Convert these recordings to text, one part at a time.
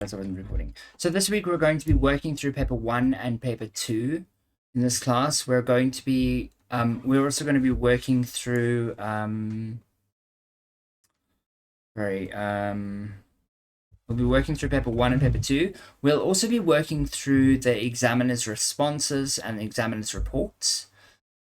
I wasn't recording. So this week we're going to be working through paper 1 and paper 2 in this class. We're going to be we're also going to be working through we'll be working through paper 1 and paper 2. We'll also be working through the examiner's responses and the examiner's reports.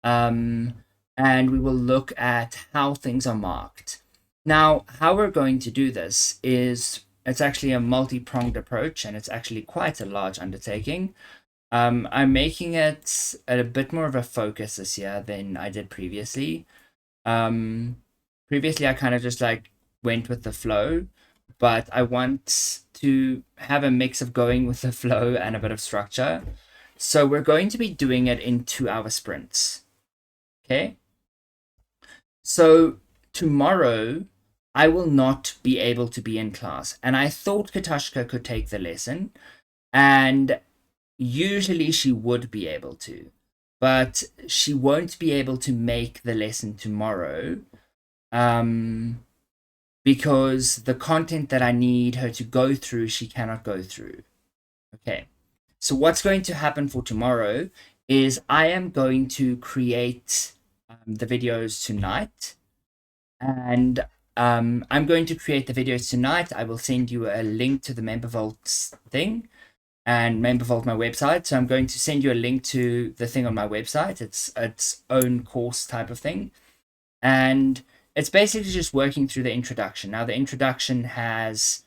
And we will look at how things are marked. Now, how we're going to do this is it's actually a multi-pronged approach, and it's actually quite a large undertaking. I'm making it a bit more of a focus this year than I did previously. Previously, I kind of just like went with the flow, but I want to have a mix of going with the flow and a bit of structure. So we're going to be doing it in 2-hour sprints. Okay. So tomorrow, I will not be able to be in class. And I thought Katashka could take the lesson. And usually she would be able to. But she won't be able to make the lesson tomorrow. Because the content that I need her to go through, she cannot go through. Okay. So what's going to happen for tomorrow is I am going to create the videos tonight. And I'm going to create the videos tonight. I will send you a link to the MemberVault thing and MemberVault, my website. So I'm going to send you a link to the thing on my website. It's its own course type of thing. And it's basically just working through the introduction. Now, the introduction has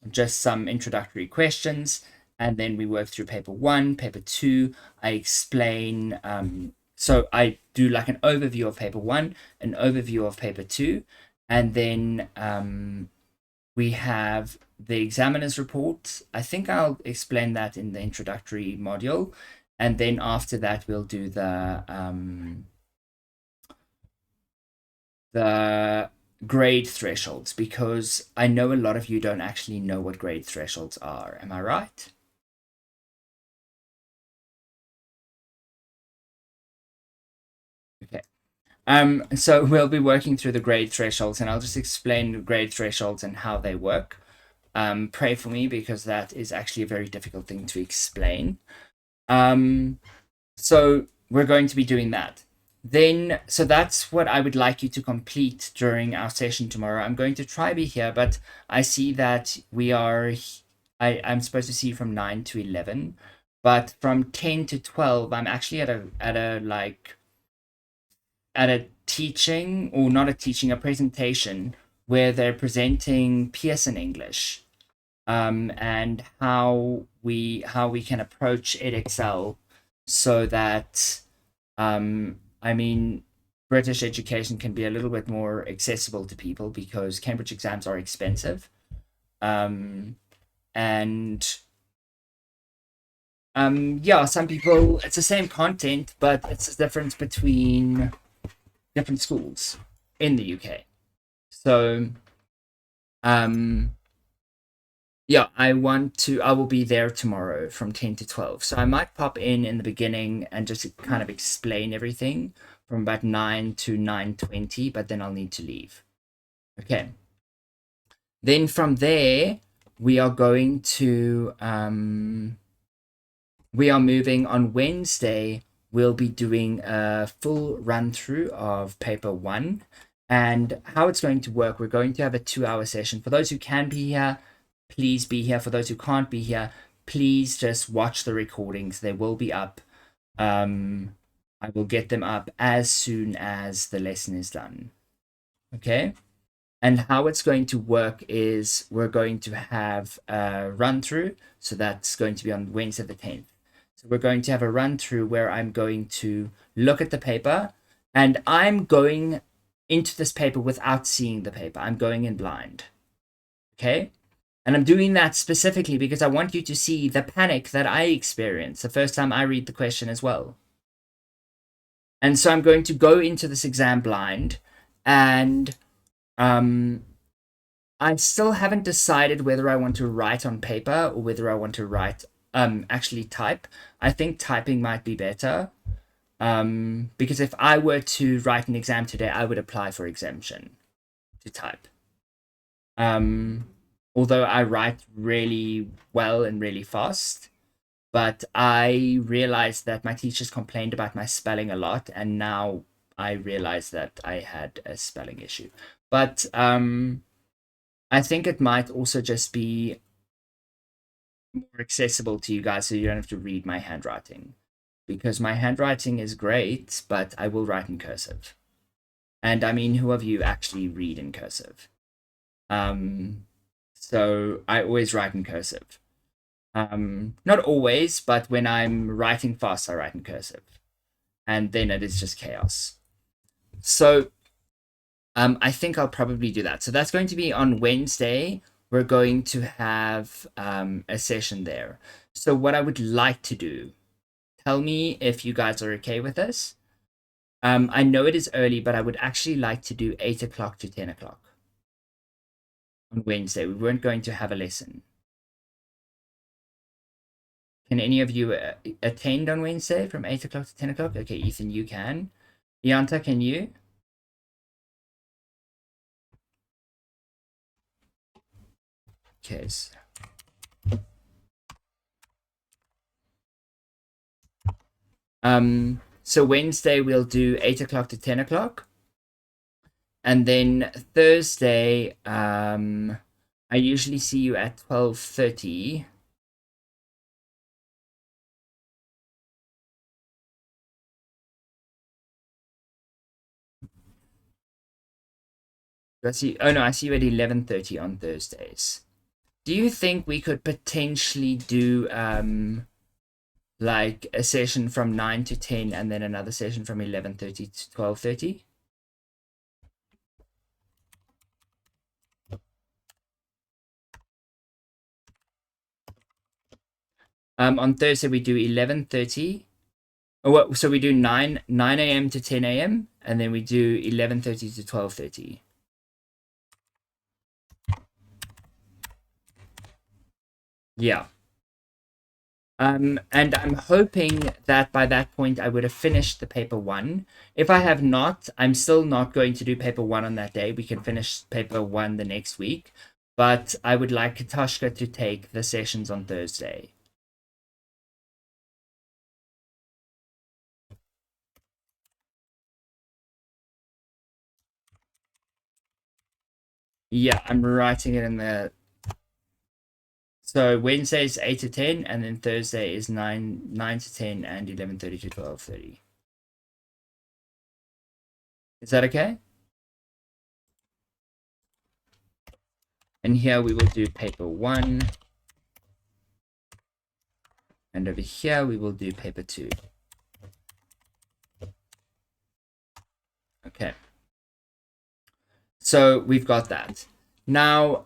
just some introductory questions. And then we work through paper 1, paper 2. I explain... So I do like an overview of paper 1, an overview of paper 2, and then we have the examiner's report. I think I'll explain that in the introductory module. And then after that, we'll do the grade thresholds, because I know a lot of you don't actually know what grade thresholds are. Am I right? Okay. So we'll be working through the grade thresholds, and I'll just explain the grade thresholds and how they work. Pray for me, because that is actually a very difficult thing to explain. So we're going to be doing that. Then, so that's what I would like you to complete during our session tomorrow. I'm going to try be here, but I see that we are, I'm supposed to see from 9 to 11, but from 10 to 12, I'm actually at a teaching, or not a teaching, a presentation where they're presenting Pearson English, and how we can approach edXL so that British education can be a little bit more accessible to people, because Cambridge exams are expensive, and some people, it's the same content, but it's a difference between different schools in the UK. So I will be there tomorrow from 10 to 12. So I might pop in the beginning and just kind of explain everything from about 9 to 9:20, but then I'll need to leave. Okay. Then from there, we are going to we are moving on Wednesday. We'll be doing a full run through of paper 1, and how it's going to work. We're going to have a 2-hour session. For those who can be here, please be here. For those who can't be here, please just watch the recordings. They will be up. I will get them up as soon as the lesson is done. Okay? And how it's going to work is we're going to have a run through. So that's going to be on Wednesday the 10th. So we're going to have a run through where I'm going to look at the paper, and I'm going into this paper without seeing the paper. I'm going in blind. Okay? And I'm doing that specifically because I want you to see the panic that I experience the first time I read the question as well. And so I'm going to go into this exam blind, and I still haven't decided whether I want to write on paper or whether I want to write actually type. I think typing might be better, because if I were to write an exam today, I would apply for exemption to type. although I write really well and really fast. But I realized that my teachers complained about my spelling a lot, and now I realized that I had a spelling issue. But I think it might also just be more accessible to you guys so you don't have to read my handwriting. Because my handwriting is great, but I will write in cursive. And I mean, who of you actually read in cursive? So I always write in cursive. Not always, but when I'm writing fast, I write in cursive. And then it is just chaos. So I think I'll probably do that. So that's going to be on Wednesday. We're going to have a session there. So what I would like to do, tell me if you guys are okay with this. I know it is early, but I would actually like to do 8 o'clock to 10 o'clock on Wednesday. We weren't going to have a lesson. Can any of you attend on Wednesday from 8 o'clock to 10 o'clock? Okay, Ethan, you can. Ianta, can you? Okay. So Wednesday we'll do 8 o'clock to 10 o'clock. And then Thursday, I usually see you at 12:30. I see. Oh no, I see you at 11:30 on Thursdays. Do you think we could potentially do like a session from 9 to 10 and then another session from 11:30 to 12:30? On Thursday we do 11:30. Oh, what, so we do 9 a.m. to 10 a.m. and then we do 11:30 to 12:30. Yeah. And I'm hoping that by that point I would have finished the paper one. If I have not, I'm still not going to do paper one on that day. We can finish paper one the next week. But I would like Katashka to take the sessions on Thursday. Yeah, I'm writing it in the. So Wednesday is 8 to 10, and then Thursday is 9 to 10, and 11:30 to 12:30. Is that okay? And here we will do paper one. And over here we will do paper two. Okay. So we've got that. Now,